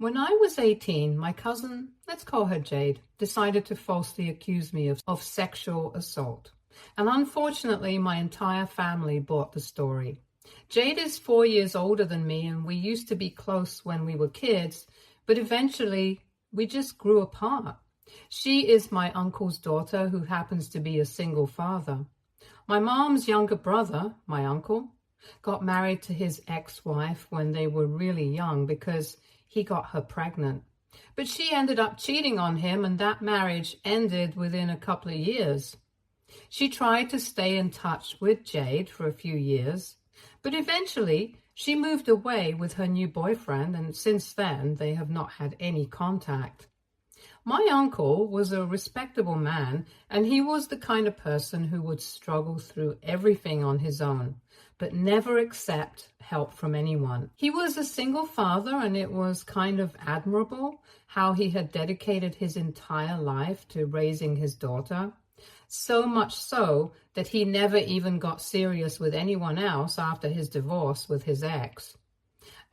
When I was 18, my cousin, let's call her Jade, decided to falsely accuse me of sexual assault. And unfortunately, my entire family bought the story. Jade is 4 years older than me, and we used to be close when we were kids, but eventually we just grew apart. She is my uncle's daughter, who happens to be a single father. My mom's younger brother, my uncle, got married to his ex-wife when they were really young because he got her pregnant. But she ended up cheating on him, and that marriage ended within a couple of years. She tried to stay in touch with Jade for a few years, but eventually she moved away with her new boyfriend, and since then they have not had any contact. My uncle was a respectable man, and he was the kind of person who would struggle through everything on his own, but never accept help from anyone. He was a single father, and it was kind of admirable how he had dedicated his entire life to raising his daughter. So much so that he never even got serious with anyone else after his divorce with his ex.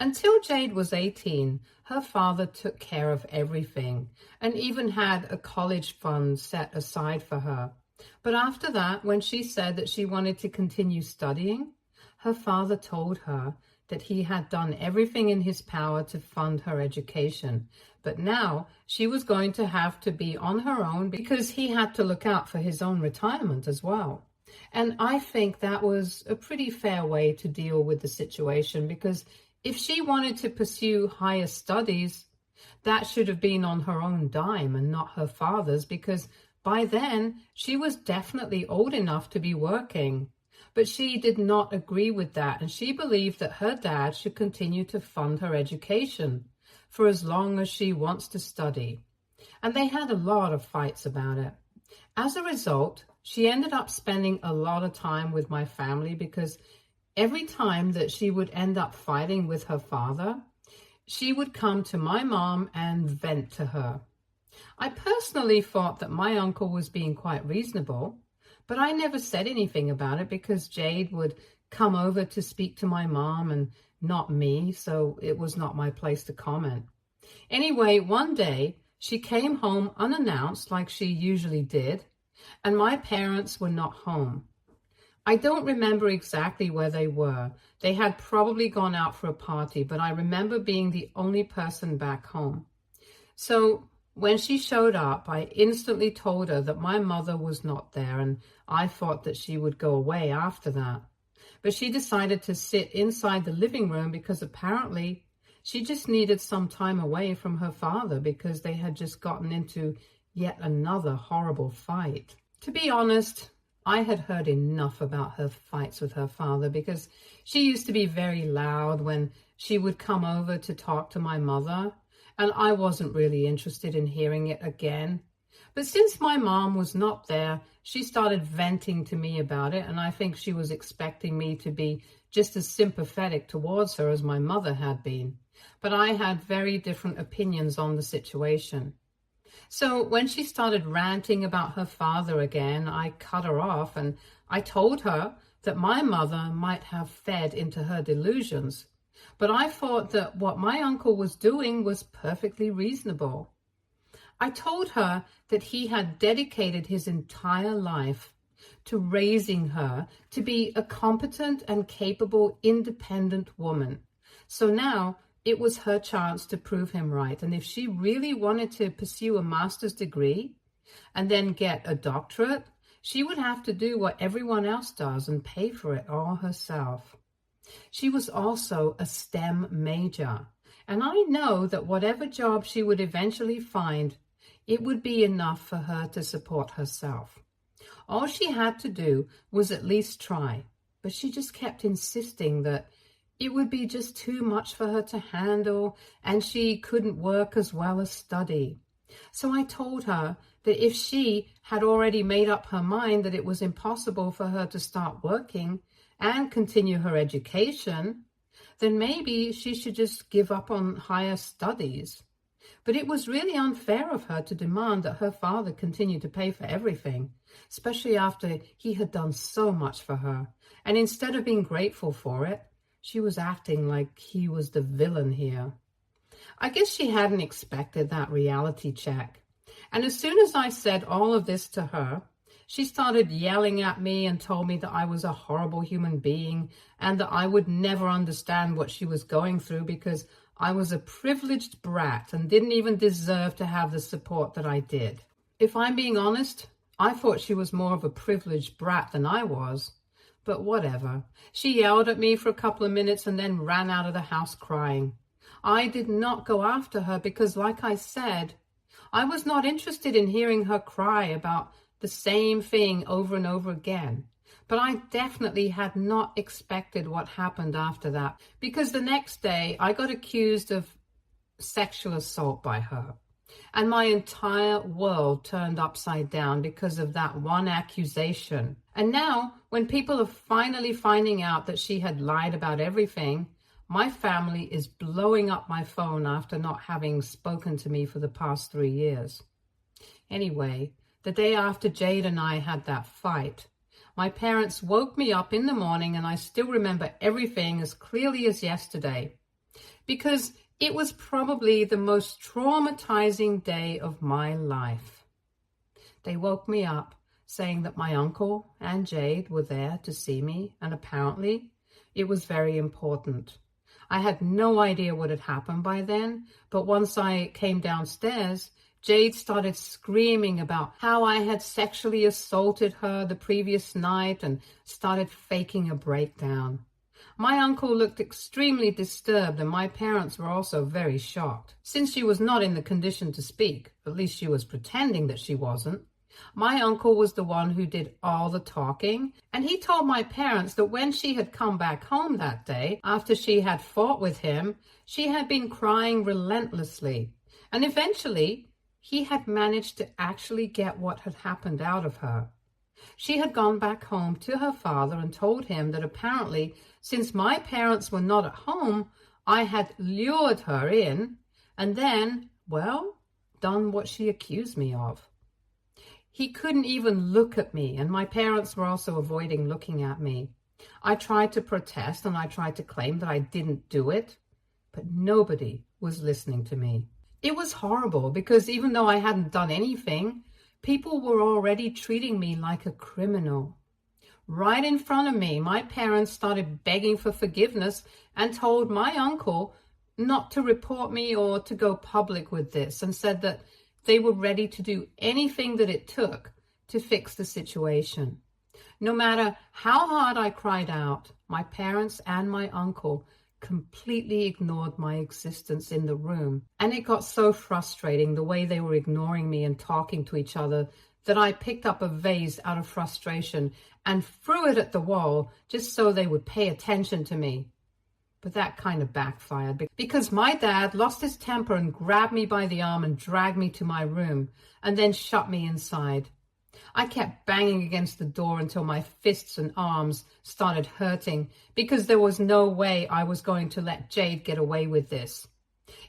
Until Jade was 18, her father took care of everything and even had a college fund set aside for her. But after that, when she said that she wanted to continue studying, her father told her that he had done everything in his power to fund her education. But now she was going to have to be on her own because he had to look out for his own retirement as well. And I think that was a pretty fair way to deal with the situation, because if she wanted to pursue higher studies, that should have been on her own dime and not her father's, because by then she was definitely old enough to be working. But she did not agree with that, and she believed that her dad should continue to fund her education for as long as she wants to study. And they had a lot of fights about it. As a result, she ended up spending a lot of time with my family, because every time that she would end up fighting with her father, she would come to my mom and vent to her. I personally thought that my uncle was being quite reasonable, but I never said anything about it because Jade would come over to speak to my mom and not me, so it was not my place to comment. Anyway, one day she came home unannounced like she usually did, and my parents were not home. I don't remember exactly where they were. They had probably gone out for a party, but I remember being the only person back home. So when she showed up, I instantly told her that my mother was not there, and I thought that she would go away after that. But she decided to sit inside the living room because apparently she just needed some time away from her father because they had just gotten into yet another horrible fight. To be honest, I had heard enough about her fights with her father, because she used to be very loud when she would come over to talk to my mother, and I wasn't really interested in hearing it again. But since my mom was not there, she started venting to me about it, and I think she was expecting me to be just as sympathetic towards her as my mother had been. But I had very different opinions on the situation. So when she started ranting about her father again, I cut her off, and I told her that my mother might have fed into her delusions. But I thought that what my uncle was doing was perfectly reasonable. I told her that he had dedicated his entire life to raising her to be a competent and capable, independent woman. So now it was her chance to prove him right. And if she really wanted to pursue a master's degree and then get a doctorate, she would have to do what everyone else does and pay for it all herself. She was also a STEM major, and I know that whatever job she would eventually find, it would be enough for her to support herself. All she had to do was at least try, but she just kept insisting that it would be just too much for her to handle, and she couldn't work as well as study. So I told her that if she had already made up her mind that it was impossible for her to start working and continue her education, then maybe she should just give up on higher studies. But it was really unfair of her to demand that her father continue to pay for everything, especially after he had done so much for her. And instead of being grateful for it, she was acting like he was the villain here. I guess she hadn't expected that reality check. And as soon as I said all of this to her, she started yelling at me and told me that I was a horrible human being and that I would never understand what she was going through because I was a privileged brat and didn't even deserve to have the support that I did. If I'm being honest, I thought she was more of a privileged brat than I was. But whatever. She yelled at me for a couple of minutes and then ran out of the house crying. I did not go after her because, like I said, I was not interested in hearing her cry about the same thing over and over again. But I definitely had not expected what happened after that, because the next day I got accused of sexual assault by her. And my entire world turned upside down because of that one accusation. And now, when people are finally finding out that she had lied about everything, my family is blowing up my phone after not having spoken to me for the past 3 years. Anyway, the day after Jade and I had that fight, my parents woke me up in the morning and I still remember everything as clearly as yesterday, because it was probably the most traumatizing day of my life. They woke me up saying that my uncle and Jade were there to see me, and apparently it was very important. I had no idea what had happened by then, but once I came downstairs, Jade started screaming about how I had sexually assaulted her the previous night and started faking a breakdown. My uncle looked extremely disturbed and my parents were also very shocked. Since she was not in the condition to speak, at least she was pretending that she wasn't, my uncle was the one who did all the talking, and he told my parents that when she had come back home that day, after she had fought with him, she had been crying relentlessly, and eventually he had managed to actually get what had happened out of her. She had gone back home to her father and told him that apparently, since my parents were not at home, I had lured her in and then, well, done what she accused me of. He couldn't even look at me, and my parents were also avoiding looking at me. I tried to protest and I tried to claim that I didn't do it, but nobody was listening to me. It was horrible because even though I hadn't done anything, people were already treating me like a criminal. Right in front of me, my parents started begging for forgiveness and told my uncle not to report me or to go public with this, and said that they were ready to do anything that it took to fix the situation. No matter how hard I cried out, my parents and my uncle completely ignored my existence in the room. And it got so frustrating the way they were ignoring me and talking to each other that I picked up a vase out of frustration and threw it at the wall just so they would pay attention to me. But that kind of backfired because my dad lost his temper and grabbed me by the arm and dragged me to my room and then shut me inside. I kept banging against the door until my fists and arms started hurting because there was no way I was going to let Jade get away with this.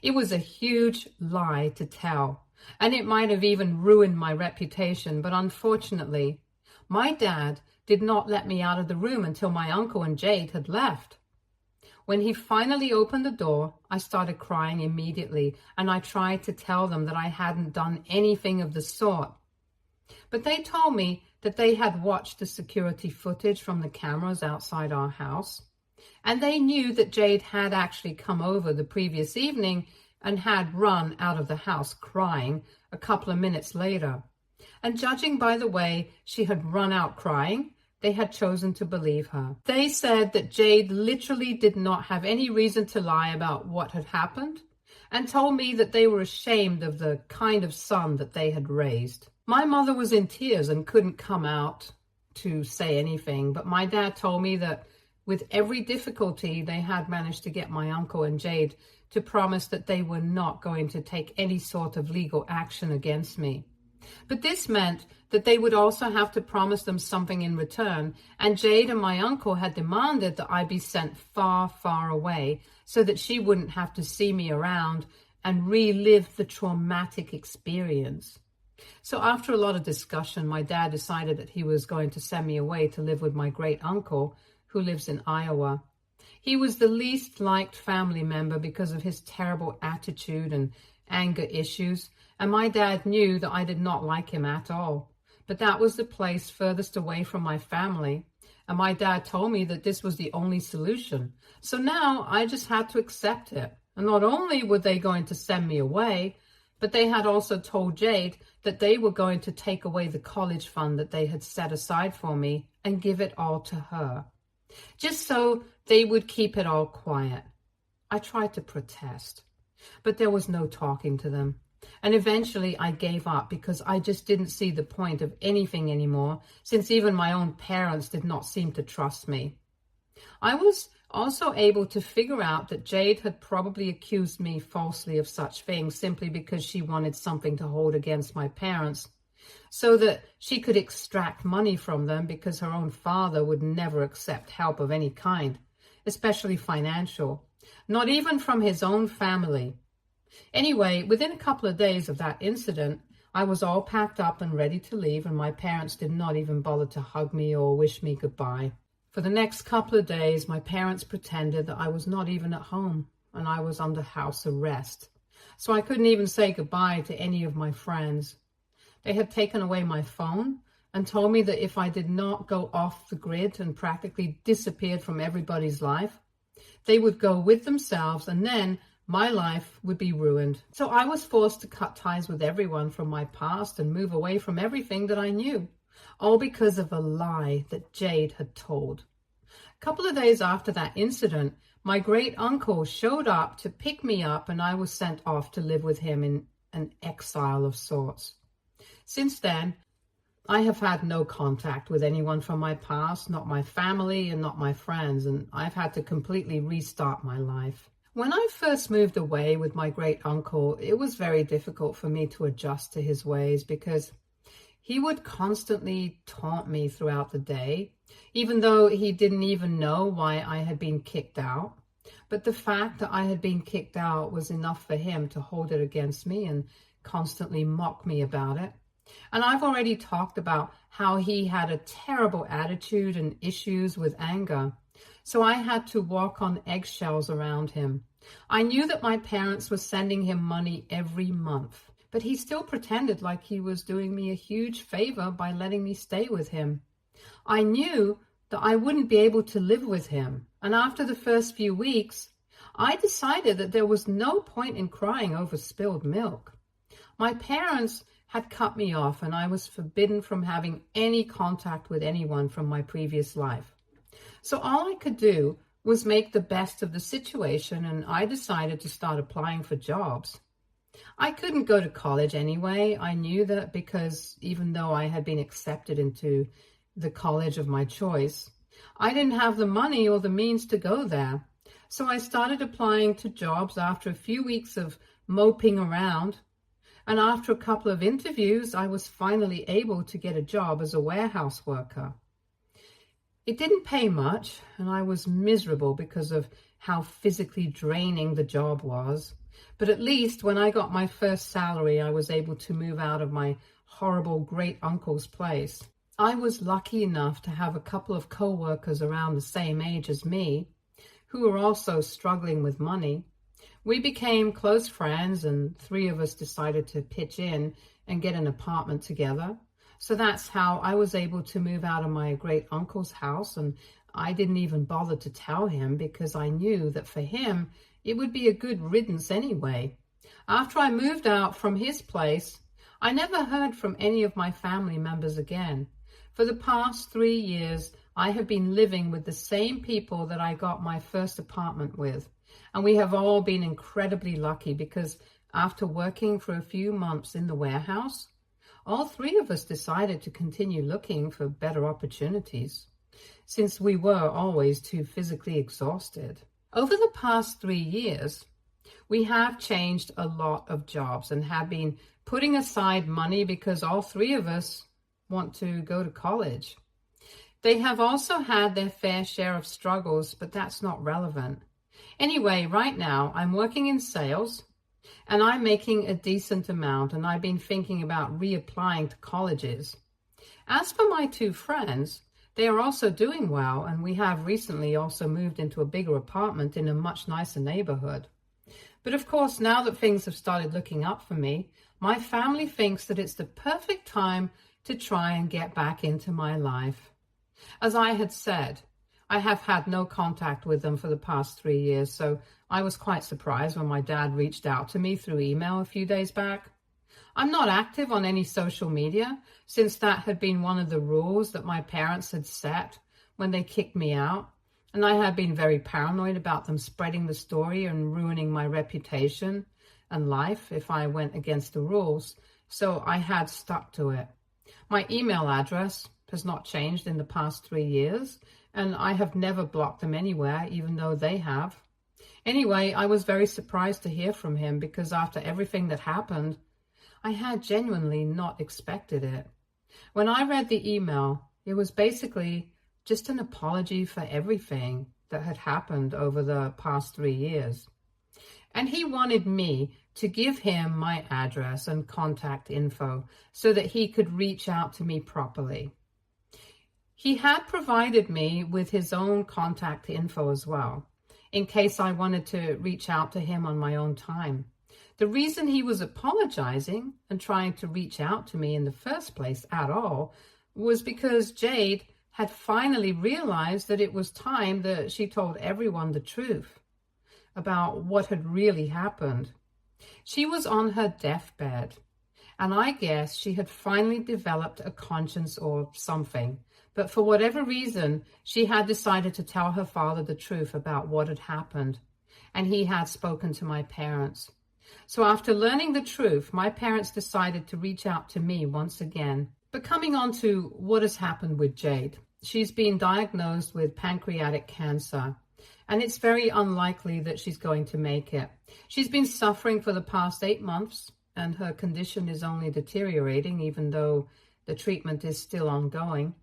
It was a huge lie to tell, and it might have even ruined my reputation, but unfortunately, my dad did not let me out of the room until my uncle and Jade had left. When he finally opened the door, I started crying immediately, and I tried to tell them that I hadn't done anything of the sort. But they told me that they had watched the security footage from the cameras outside our house, and they knew that Jade had actually come over the previous evening and had run out of the house crying a couple of minutes later. And judging by the way she had run out crying, they had chosen to believe her. They said that Jade literally did not have any reason to lie about what had happened, and told me that they were ashamed of the kind of son that they had raised. My mother was in tears and couldn't come out to say anything, but my dad told me that with every difficulty, they had managed to get my uncle and Jade to promise that they were not going to take any sort of legal action against me. But this meant that they would also have to promise them something in return, and Jade and my uncle had demanded that I be sent far, far away so that she wouldn't have to see me around and relive the traumatic experience. So after a lot of discussion, my dad decided that he was going to send me away to live with my great uncle, who lives in Iowa. He was the least liked family member because of his terrible attitude and anger issues, and my dad knew that I did not like him at all. But that was the place furthest away from my family, and my dad told me that this was the only solution. So now I just had to accept it. And not only were they going to send me away, but they had also told Jade that they were going to take away the college fund that they had set aside for me and give it all to her, just so they would keep it all quiet. I tried to protest, but there was no talking to them. And eventually I gave up because I just didn't see the point of anything anymore, since even my own parents did not seem to trust me. I was also able to figure out that Jade had probably accused me falsely of such things simply because she wanted something to hold against my parents, so that she could extract money from them, because her own father would never accept help of any kind, especially financial, not even from his own family. Anyway, within a couple of days of that incident, I was all packed up and ready to leave, and my parents did not even bother to hug me or wish me goodbye. For the next couple of days, my parents pretended that I was not even at home and I was under house arrest. So I couldn't even say goodbye to any of my friends. They had taken away my phone and told me that if I did not go off the grid and practically disappeared from everybody's life, they would go with themselves, and then my life would be ruined. So I was forced to cut ties with everyone from my past and move away from everything that I knew, all because of a lie that Jade had told. A couple of days after that incident, my great uncle showed up to pick me up, and I was sent off to live with him in an exile of sorts. Since then, I have had no contact with anyone from my past, not my family and not my friends, and I've had to completely restart my life. When I first moved away with my great uncle, it was very difficult for me to adjust to his ways, because he would constantly taunt me throughout the day, even though he didn't even know why I had been kicked out. But the fact that I had been kicked out was enough for him to hold it against me and constantly mock me about it. And I've already talked about how he had a terrible attitude and issues with anger. So I had to walk on eggshells around him. I knew that my parents were sending him money every month, but he still pretended like he was doing me a huge favor by letting me stay with him. I knew that I wouldn't be able to live with him, and after the first few weeks, I decided that there was no point in crying over spilled milk. My parents had cut me off, and I was forbidden from having any contact with anyone from my previous life. So all I could do was make the best of the situation, and I decided to start applying for jobs. I couldn't go to college anyway. I knew that, because even though I had been accepted into the college of my choice, I didn't have the money or the means to go there. So I started applying to jobs after a few weeks of moping around. And after a couple of interviews, I was finally able to get a job as a warehouse worker. It didn't pay much, and I was miserable because of how physically draining the job was. But at least when I got my first salary, I was able to move out of my horrible great uncle's place. I was lucky enough to have a couple of co-workers around the same age as me, who were also struggling with money. We became close friends, and 3 of us decided to pitch in and get an apartment together. So that's how I was able to move out of my great uncle's house, and I didn't even bother to tell him because I knew that for him, it would be a good riddance anyway. After I moved out from his place, I never heard from any of my family members again. For the past 3 years, I have been living with the same people that I got my first apartment with. And we have all been incredibly lucky because after working for a few months in the warehouse, all 3 of us decided to continue looking for better opportunities, since we were always too physically exhausted. Over the past 3 years, we have changed a lot of jobs and have been putting aside money because all 3 of us want to go to college. They have also had their fair share of struggles, but that's not relevant. Anyway, right now I'm working in sales and I'm making a decent amount, and I've been thinking about reapplying to colleges. As for my 2 friends, They are also doing well, and we have recently also moved into a bigger apartment in a much nicer neighborhood. But of course, now that things have started looking up for me, my family thinks that it's the perfect time to try and get back into my life. As I had said, I have had no contact with them for the past 3 years, so I was quite surprised when my dad reached out to me through email a few days back. I'm not active on any social media, since that had been one of the rules that my parents had set when they kicked me out, and I had been very paranoid about them spreading the story and ruining my reputation and life if I went against the rules, so I had stuck to it. My email address has not changed in the past 3 years, and I have never blocked them anywhere, even though they have. Anyway, I was very surprised to hear from him because after everything that happened, I had genuinely not expected it. When I read the email, it was basically just an apology for everything that had happened over the past 3 years. And he wanted me to give him my address and contact info so that he could reach out to me properly. He had provided me with his own contact info as well, in case I wanted to reach out to him on my own time. The reason he was apologizing and trying to reach out to me in the first place at all was because Jade had finally realized that it was time that she told everyone the truth about what had really happened. She was on her deathbed, and I guess she had finally developed a conscience or something. But for whatever reason, she had decided to tell her father the truth about what had happened, and he had spoken to my parents. So after learning the truth, my parents decided to reach out to me once again. But coming on to what has happened with Jade, she's been diagnosed with pancreatic cancer, and it's very unlikely that she's going to make it. She's been suffering for the past 8 months, and her condition is only deteriorating, even though the treatment is still ongoing.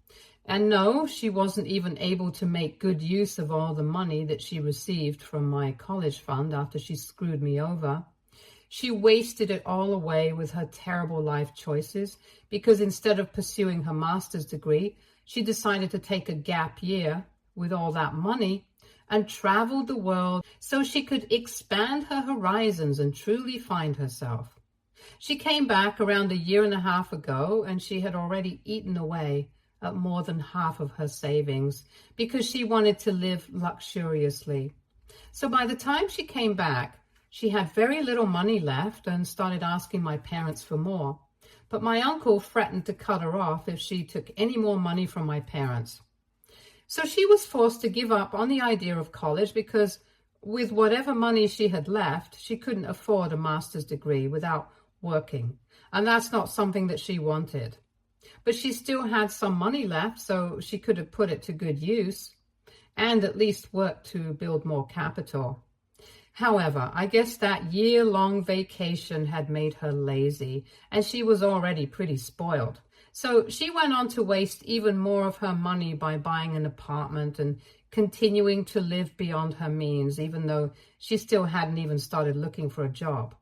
And no, she wasn't even able to make good use of all the money that she received from my college fund after she screwed me over. She wasted it all away with her terrible life choices because instead of pursuing her master's degree, she decided to take a gap year with all that money and traveled the world so she could expand her horizons and truly find herself. She came back around 1.5 years ago, and she had already eaten away at more than half of her savings because she wanted to live luxuriously. So by the time she came back, she had very little money left and started asking my parents for more. But my uncle threatened to cut her off if she took any more money from my parents. So she was forced to give up on the idea of college because with whatever money she had left, she couldn't afford a master's degree without working. And that's not something that she wanted. But she still had some money left, so she could have put it to good use and at least worked to build more capital. However, I guess that year-long vacation had made her lazy, and she was already pretty spoiled. So she went on to waste even more of her money by buying an apartment and continuing to live beyond her means, even though she still hadn't even started looking for a job.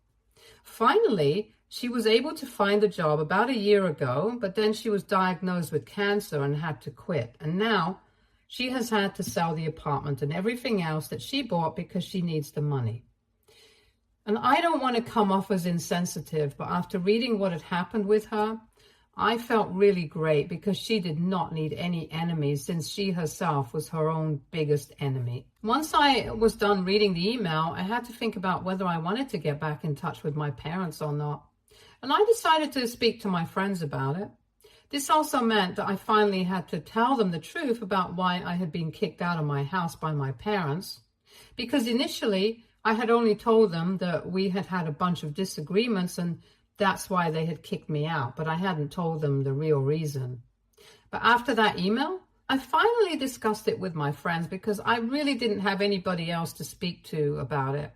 Finally, she was able to find a job about 1 year ago, but then she was diagnosed with cancer and had to quit. And now she has had to sell the apartment and everything else that she bought because she needs the money. And I don't want to come off as insensitive, but after reading what had happened with her, I felt really great because she did not need any enemies since she herself was her own biggest enemy. Once I was done reading the email, I had to think about whether I wanted to get back in touch with my parents or not. And I decided to speak to my friends about it. This also meant that I finally had to tell them the truth about why I had been kicked out of my house by my parents. Because initially, I had only told them that we had had a bunch of disagreements and that's why they had kicked me out, but I hadn't told them the real reason. But after that email, I finally discussed it with my friends because I really didn't have anybody else to speak to about it.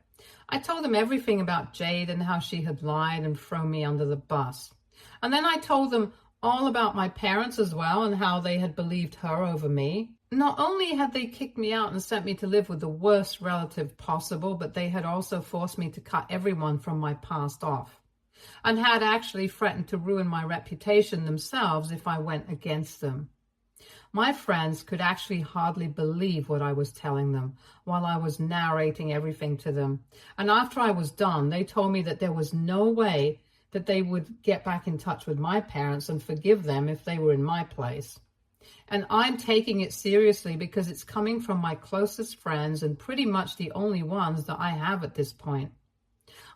I told them everything about Jade and how she had lied and thrown me under the bus. And then I told them all about my parents as well and how they had believed her over me. Not only had they kicked me out and sent me to live with the worst relative possible, but they had also forced me to cut everyone from my past off and had actually threatened to ruin my reputation themselves if I went against them. My friends could actually hardly believe what I was telling them while I was narrating everything to them. And after I was done, they told me that there was no way that they would get back in touch with my parents and forgive them if they were in my place. And I'm taking it seriously because it's coming from my closest friends and pretty much the only ones that I have at this point.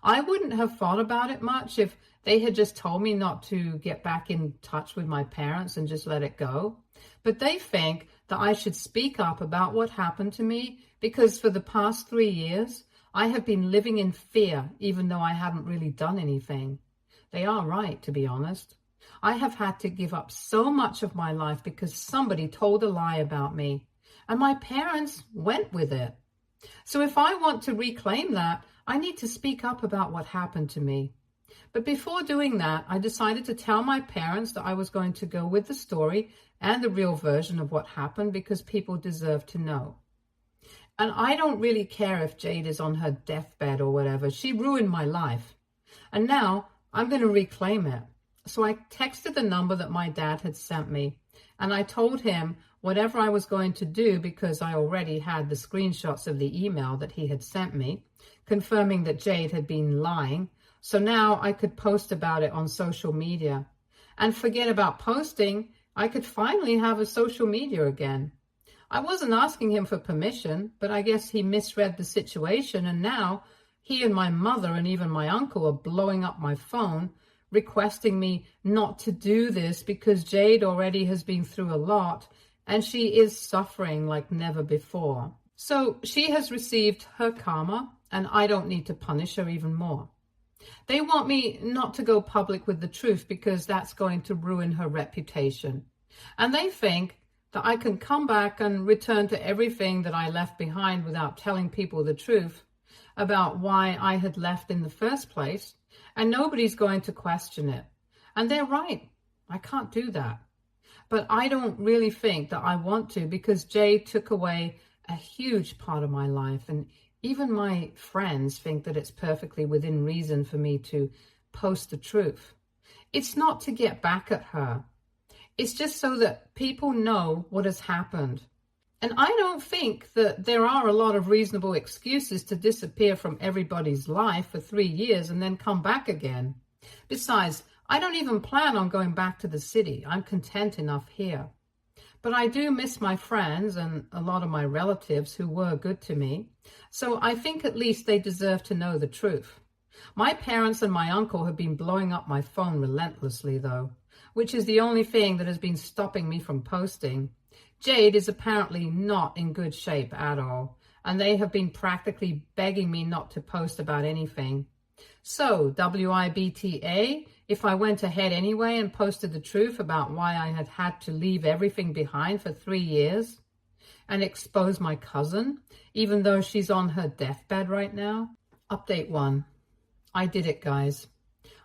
I wouldn't have thought about it much if they had just told me not to get back in touch with my parents and just let it go. But they think that I should speak up about what happened to me because for the past 3 years, I have been living in fear even though I haven't really done anything. They are right, to be honest. I have had to give up so much of my life because somebody told a lie about me, and my parents went with it. So if I want to reclaim that, I need to speak up about what happened to me. But before doing that, I decided to tell my parents that I was going to go with the story and the real version of what happened because people deserve to know. And I don't really care if Jade is on her deathbed or whatever. She ruined my life. And now I'm going to reclaim it. So I texted the number that my dad had sent me, and I told him whatever I was going to do because I already had the screenshots of the email that he had sent me, confirming that Jade had been lying. So now I could post about it on social media. And forget about posting, I could finally have a social media again. I wasn't asking him for permission, but I guess he misread the situation, and now he and my mother and even my uncle are blowing up my phone, requesting me not to do this because Jade already has been through a lot and she is suffering like never before. So she has received her karma and I don't need to punish her even more. They want me not to go public with the truth because that's going to ruin her reputation. And they think that I can come back and return to everything that I left behind without telling people the truth about why I had left in the first place, and nobody's going to question it. And they're right. I can't do that. But I don't really think that I want to because Jade took away a huge part of my life, and even my friends think that it's perfectly within reason for me to post the truth. It's not to get back at her. It's just so that people know what has happened. And I don't think that there are a lot of reasonable excuses to disappear from everybody's life for 3 years and then come back again. Besides, I don't even plan on going back to the city. I'm content enough here. But I do miss my friends and a lot of my relatives who were good to me. So I think at least they deserve to know the truth. My parents and my uncle have been blowing up my phone relentlessly, though, which is the only thing that has been stopping me from posting. Jade is apparently not in good shape at all, and they have been practically begging me not to post about anything. So, WIBTA, if I went ahead anyway and posted the truth about why I had had to leave everything behind for 3 years and expose my cousin, even though she's on her deathbed right now. Update 1. I did it, guys.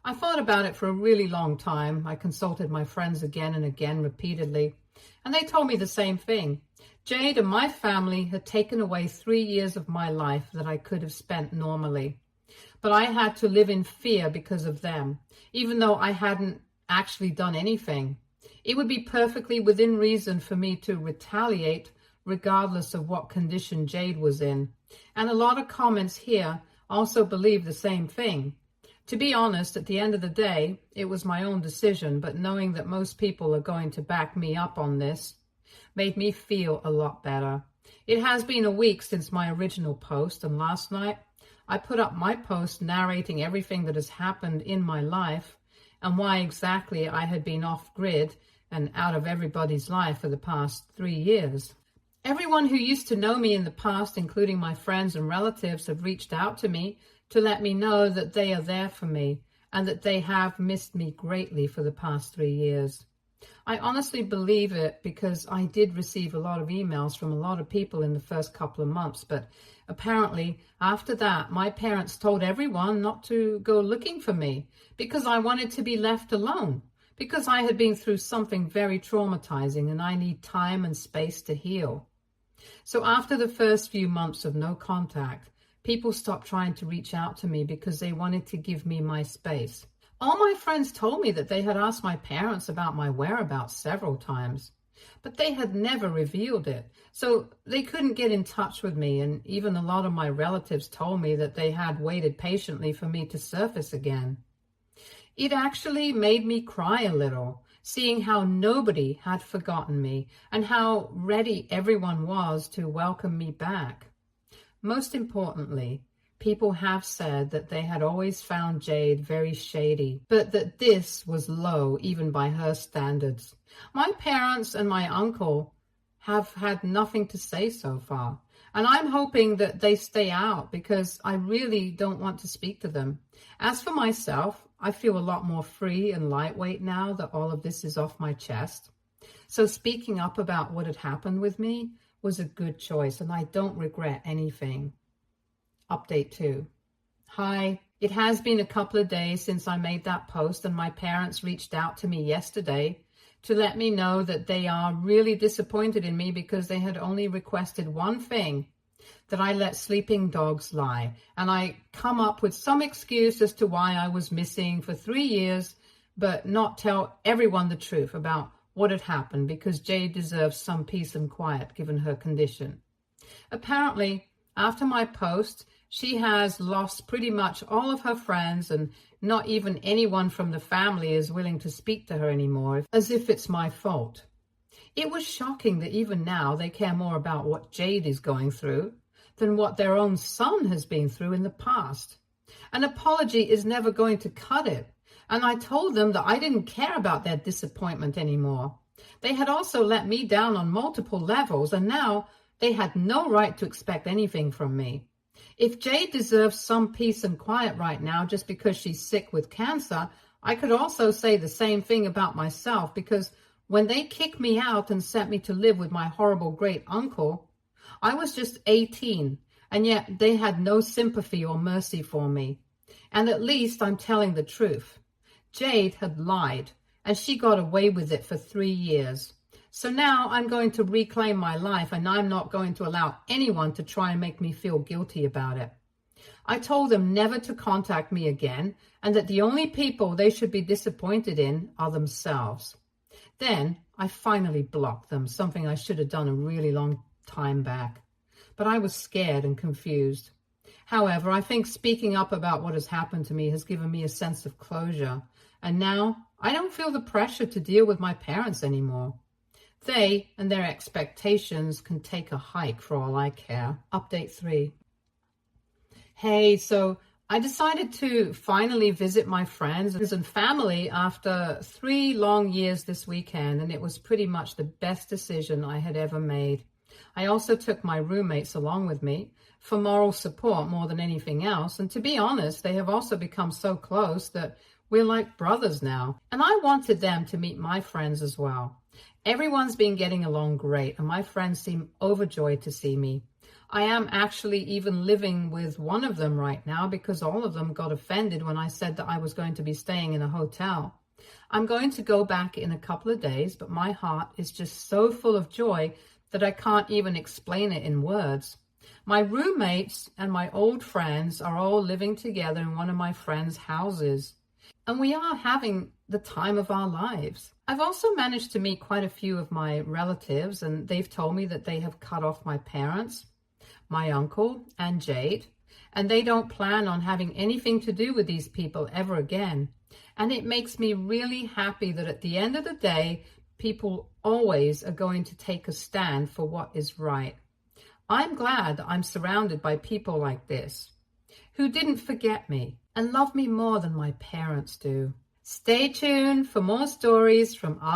I thought about it for a really long time. I consulted my friends again and again repeatedly, and they told me the same thing. Jade and my family had taken away 3 years of my life that I could have spent normally. But I had to live in fear because of them, even though I hadn't actually done anything. It would be perfectly within reason for me to retaliate regardless of what condition Jade was in. And a lot of comments here also believe the same thing. To be honest, at the end of the day, it was my own decision, but knowing that most people are going to back me up on this made me feel a lot better. It has been a week since my original post, and last night I put up my post narrating everything that has happened in my life and why exactly I had been off grid and out of everybody's life for the past 3 years. Everyone who used to know me in the past, including my friends and relatives, have reached out to me to let me know that they are there for me and that they have missed me greatly for the past 3 years. I honestly believe it because I did receive a lot of emails from a lot of people in the first couple of months, but apparently after that, my parents told everyone not to go looking for me because I wanted to be left alone, because I had been through something very traumatizing and I need time and space to heal. So after the first few months of no contact, people stopped trying to reach out to me because they wanted to give me my space. All my friends told me that they had asked my parents about my whereabouts several times. but they had never revealed it. So they couldn't get in touch with me, and even a lot of my relatives told me that they had waited patiently for me to surface again. It actually made me cry a little, seeing how nobody had forgotten me and how ready everyone was to welcome me back. Most importantly, people have said that they had always found Jade very shady, but that this was low even by her standards. My parents and my uncle have had nothing to say so far, and I'm hoping that they stay out because I really don't want to speak to them. As for myself, I feel a lot more free and lightweight now that all of this is off my chest. So speaking up about what had happened with me was a good choice, and I don't regret anything. Update 2. Hi, it has been a couple of days since I made that post, and my parents reached out to me yesterday to let me know that they are really disappointed in me because they had only requested one thing, that I let sleeping dogs lie, and I come up with some excuse as to why I was missing for 3 years, but not tell everyone the truth about what had happened because Jade deserves some peace and quiet given her condition. Apparently, after my post, she has lost pretty much all of her friends, and not even anyone from the family is willing to speak to her anymore, as if it's my fault. It was shocking that even now they care more about what Jade is going through than what their own son has been through in the past. An apology is never going to cut it, and I told them that I didn't care about their disappointment anymore. They had also let me down on multiple levels, and now they had no right to expect anything from me. If Jade deserves some peace and quiet right now just because she's sick with cancer, I could also say the same thing about myself, because when they kicked me out and sent me to live with my horrible great uncle, I was just 18, and yet they had no sympathy or mercy for me. And at least I'm telling the truth. Jade had lied, and she got away with it for 3 years. So now I'm going to reclaim my life, and I'm not going to allow anyone to try and make me feel guilty about it. I told them never to contact me again, and that the only people they should be disappointed in are themselves. Then I finally blocked them, something I should have done a really long time back. But I was scared and confused. However, I think speaking up about what has happened to me has given me a sense of closure, and now I don't feel the pressure to deal with my parents anymore. They and their expectations can take a hike for all I care. Update 3. Hey, so I decided to finally visit my friends and family after 3 long years this weekend, and it was pretty much the best decision I had ever made. I also took my roommates along with me for moral support more than anything else, and to be honest, they have also become so close that we're like brothers now, and I wanted them to meet my friends as well. Everyone's been getting along great, and my friends seem overjoyed to see me. I am actually even living with one of them right now because all of them got offended when I said that I was going to be staying in a hotel. I'm going to go back in a couple of days, but my heart is just so full of joy that I can't even explain it in words. My roommates and my old friends are all living together in one of my friends' houses, and we are having the time of our lives. I've also managed to meet quite a few of my relatives, and they've told me that they have cut off my parents, my uncle, and Jade, and they don't plan on having anything to do with these people ever again. And it makes me really happy that at the end of the day, people always are going to take a stand for what is right. I'm glad that I'm surrounded by people like this, who didn't forget me and love me more than my parents do. Stay tuned for more stories from